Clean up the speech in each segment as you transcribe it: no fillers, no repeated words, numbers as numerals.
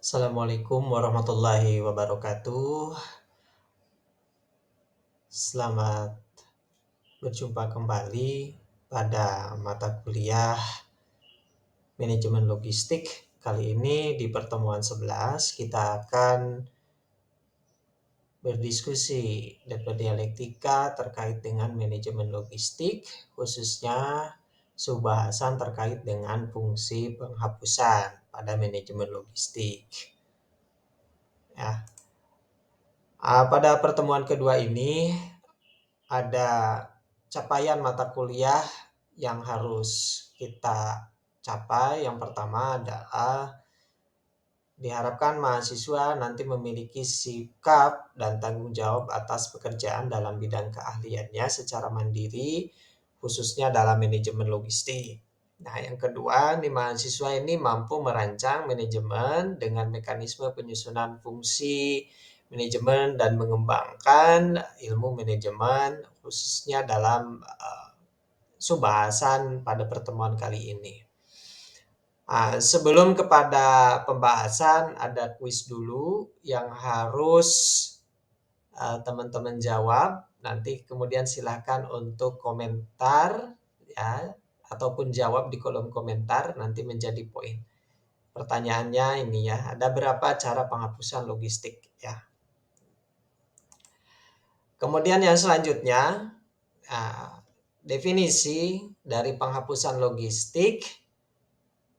Assalamualaikum warahmatullahi wabarakatuh. Selamat berjumpa kembali pada mata kuliah Manajemen Logistik. Kali ini di pertemuan 11 kita akan berdiskusi dan berdialektika terkait dengan manajemen logistik, khususnya subbahasan terkait dengan fungsi penghapusan pada manajemen logistik. Ya. Pada pertemuan kedua ini ada capaian mata kuliah yang harus kita capai. Yang pertama adalah diharapkan mahasiswa nanti memiliki sikap dan tanggung jawab atas pekerjaan dalam bidang keahliannya secara mandiri, khususnya dalam manajemen logistik. Nah, yang kedua, nih mahasiswa ini mampu merancang manajemen dengan mekanisme penyusunan fungsi manajemen dan mengembangkan ilmu manajemen khususnya dalam subbahasan pada pertemuan kali ini. Sebelum kepada pembahasan, ada kuis dulu yang harus teman-teman jawab. Nanti kemudian silakan untuk komentar ya, ataupun jawab di kolom komentar nanti menjadi poin. Pertanyaannya ini ya, ada berapa cara penghapusan logistik ya. Kemudian yang selanjutnya, definisi dari penghapusan logistik,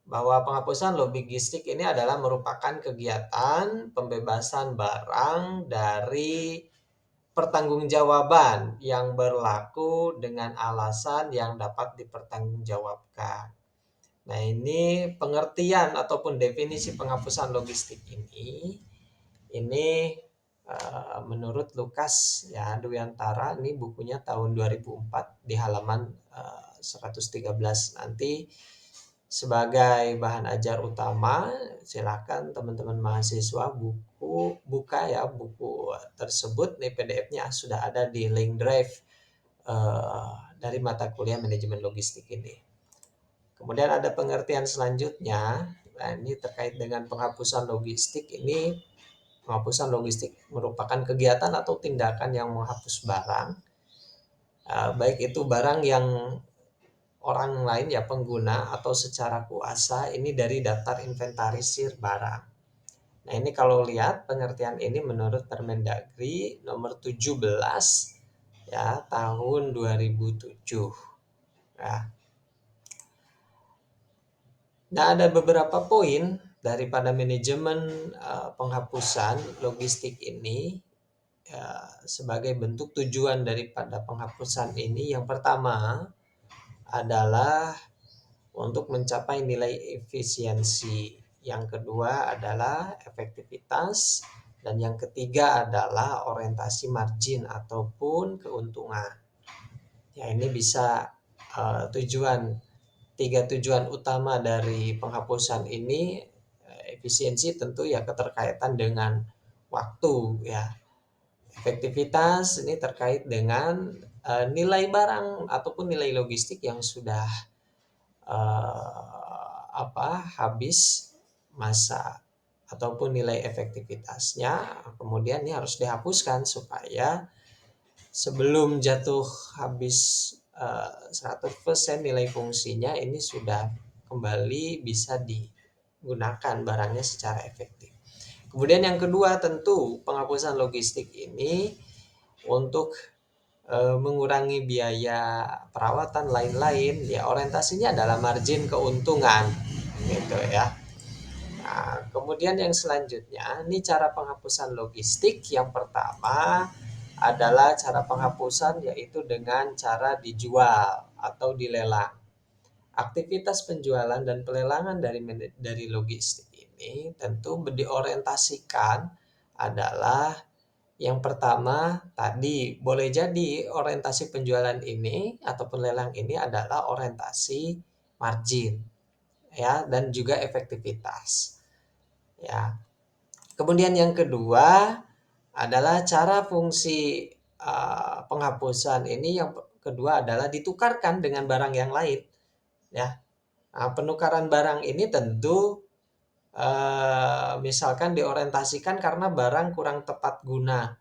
bahwa penghapusan logistik ini adalah merupakan kegiatan pembebasan barang dari pertanggungjawaban yang berlaku dengan alasan yang dapat dipertanggungjawabkan. Nah, ini pengertian ataupun definisi penghapusan logistik ini menurut Lukas ya Dwiantara, ini bukunya tahun 2004 di halaman 113. Nanti sebagai bahan ajar utama silakan teman-teman mahasiswa buka ya buku tersebut. Nih PDF-nya sudah ada di link drive dari mata kuliah manajemen logistik ini. Kemudian ada pengertian selanjutnya. Nah, ini terkait dengan penghapusan logistik. Ini penghapusan logistik merupakan kegiatan atau tindakan yang menghapus barang, baik itu barang yang orang lain ya pengguna atau secara kuasa ini dari daftar inventarisir barang. Nah, ini kalau lihat pengertian ini menurut Permendagri nomor 17 ya tahun 2007. Ya. Nah, ada beberapa poin daripada manajemen penghapusan logistik ini sebagai bentuk tujuan daripada penghapusan ini. Yang pertama adalah untuk mencapai nilai efisiensi. Yang kedua adalah efektivitas. Dan yang ketiga adalah orientasi margin ataupun keuntungan. Ya, ini bisa tiga tujuan utama dari penghapusan ini. Efisiensi tentu ya keterkaitan dengan waktu ya. Efektivitas ini terkait dengan nilai barang ataupun nilai logistik yang sudah habis masa ataupun nilai efektivitasnya. Kemudian ini harus dihapuskan supaya sebelum jatuh habis 100% nilai fungsinya ini sudah kembali bisa digunakan barangnya secara efektif. Kemudian yang kedua tentu penghapusan logistik ini untuk mengurangi biaya perawatan lain-lain ya, orientasinya adalah margin keuntungan gitu ya. Nah, kemudian yang selanjutnya ini cara penghapusan logistik. Yang pertama adalah cara penghapusan yaitu dengan cara dijual atau dilelang. Aktivitas penjualan dan pelelangan dari logistik ini tentu diorientasikan adalah yang pertama tadi boleh jadi orientasi penjualan ini ataupun lelang ini adalah orientasi margin ya dan juga efektivitas ya. Kemudian yang kedua adalah cara fungsi penghapusan ini. Yang kedua adalah ditukarkan dengan barang yang lain ya. Nah, penukaran barang ini tentu misalkan diorientasikan karena barang kurang tepat guna,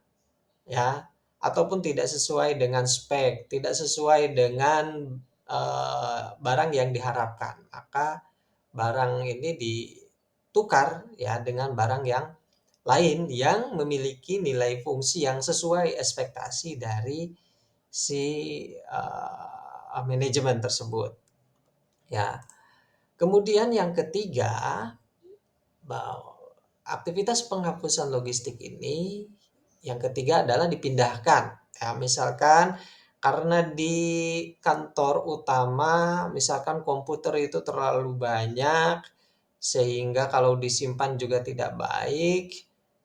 ya, ataupun tidak sesuai dengan spek, tidak sesuai dengan barang yang diharapkan, maka barang ini ditukar ya dengan barang yang lain yang memiliki nilai fungsi yang sesuai ekspektasi dari si manajemen tersebut. Ya, kemudian yang ketiga, aktivitas penghapusan logistik ini yang ketiga adalah dipindahkan. Ya, misalkan karena di kantor utama misalkan komputer itu terlalu banyak sehingga kalau disimpan juga tidak baik,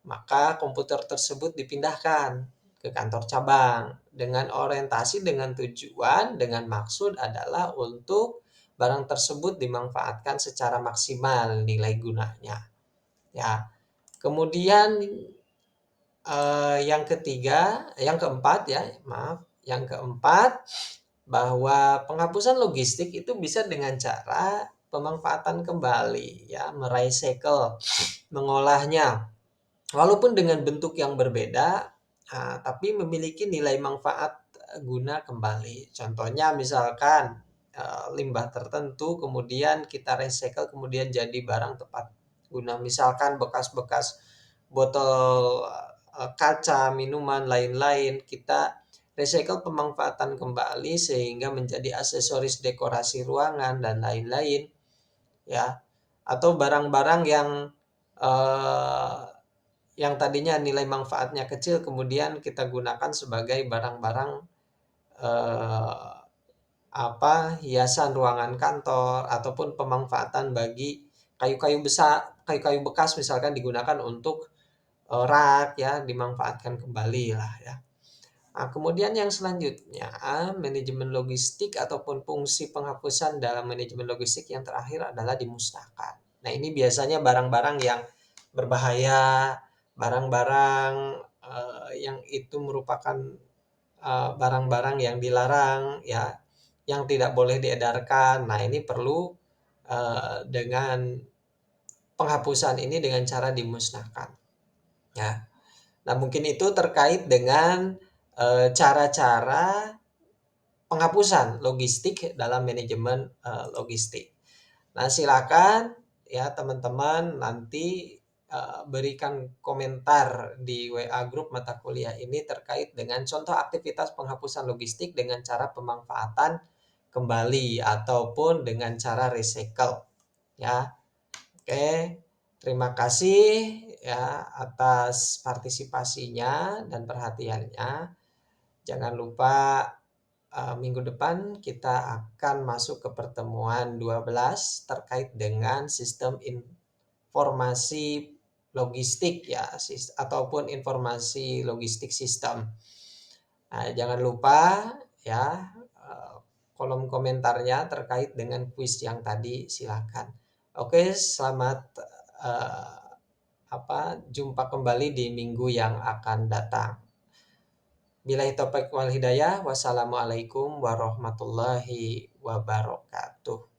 maka komputer tersebut dipindahkan ke kantor cabang dengan orientasi, dengan tujuan, dengan maksud adalah untuk barang tersebut dimanfaatkan secara maksimal nilai gunanya. Ya, kemudian yang keempat ya, maaf, yang keempat bahwa penghapusan logistik itu bisa dengan cara pemanfaatan kembali ya, merecycle, mengolahnya. Walaupun dengan bentuk yang berbeda, tapi memiliki nilai manfaat guna kembali. Contohnya misalkan limbah tertentu kemudian kita recycle kemudian jadi barang tepat guna. Misalkan bekas-bekas botol kaca, minuman, lain-lain kita recycle pemanfaatan kembali sehingga menjadi aksesoris dekorasi ruangan dan lain-lain ya. Atau barang-barang eh, yang tadinya nilai manfaatnya kecil kemudian kita gunakan sebagai barang-barang eh, hiasan ruangan kantor ataupun pemanfaatan bagi kayu-kayu besar, kayu-kayu bekas misalkan digunakan untuk rak ya, dimanfaatkan kembali lah ya. Nah, kemudian yang selanjutnya, manajemen logistik ataupun fungsi penghapusan dalam manajemen logistik yang terakhir adalah dimusnahkan. Nah, ini biasanya barang-barang yang berbahaya, barang-barang yang itu merupakan barang-barang yang dilarang ya, yang tidak boleh diedarkan. Nah, ini perlu dengan penghapusan ini dengan cara dimusnahkan ya. Nah, mungkin itu terkait dengan cara-cara penghapusan logistik dalam manajemen logistik. Nah, silakan ya teman-teman nanti berikan komentar di WA grup mata kuliah ini terkait dengan contoh aktivitas penghapusan logistik dengan cara pemanfaatan kembali ataupun dengan cara recycle ya. Oke, terima kasih ya atas partisipasinya dan perhatiannya. Jangan lupa minggu depan kita akan masuk ke pertemuan 12 terkait dengan sistem informasi logistik ya, ataupun informasi logistik sistem. Nah, jangan lupa ya kolom komentarnya terkait dengan kuis yang tadi silakan. Oke, selamat jumpa kembali di minggu yang akan datang. Billahi taufiq wal hidayah. Wassalamualaikum warahmatullahi wabarakatuh.